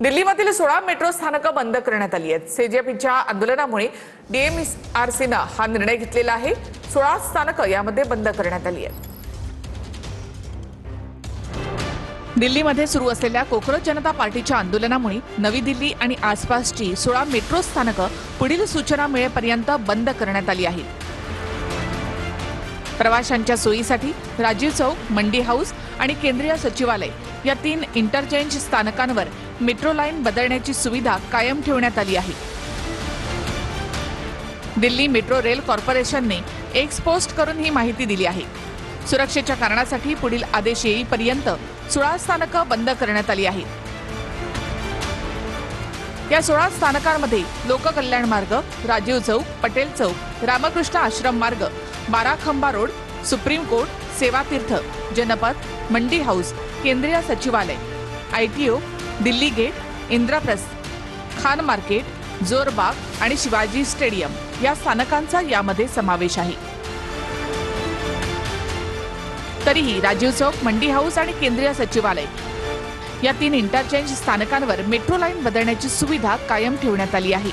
दिल्लीमधील 16 मेट्रो स्थानकं बंद करण्यात आली आहेत। सीजेपीच्या आंदोलनामुळे डीएमआरसीनं हा निर्णय घेतलेला आहे। 16 स्थानकं यामध्ये बंद करण्यात आली आहेत। दिल्लीमध्ये सुरू असलेल्या कोकरोच जनता पार्टीच्या आंदोलनामुळे नवी दिल्ली आणि आसपासची 16 मेट्रो स्थानकं पुढील सूचना मिळेपर्यंत बंद करण्यात आली आहेत। प्रवाशांच्या सोयीसाठी राजीव चौक, मंडी हाऊस आणि केंद्रीय सचिवालय या 3 इंटरचेंज स्थानकांवर मेट्रो लाईन बदलण्याची सुविधा कायम ठेवण्यात आली आहे। दिल्ली मेट्रो रेल कॉर्पोरेशनने एक्स पोस्ट करून ही माहिती दिली आहे। सुरक्षेच्या कारणासाठी पुढील आदेश येईपर्यंत 16 स्थानकं बंद करण्यात आली आहेत। या 16 स्थानकांमध्ये लोककल्याण मार्ग, राजीव चौक, पटेल चौक, रामकृष्ण आश्रम मार्ग, बाराखंबा रोड, सुप्रीम कोर्ट, सेवा तीर्थ, जनपथ, मंडी हाऊस, केंद्रीय सचिवालय, ITO, Delhi gate, Indraprastha, Khan market, Jorbagh आणि शिवाजी स्टेडियम या स्थानकांचा यामध्ये समावेश आहे। तरीही राजीव चौक, मंडी हाऊस आणि केंद्रीय सचिवालय या 3 इंटरचेंज स्थानकांवर मेट्रो लाईन बदलण्याची सुविधा कायम ठेवण्यात आली आहे।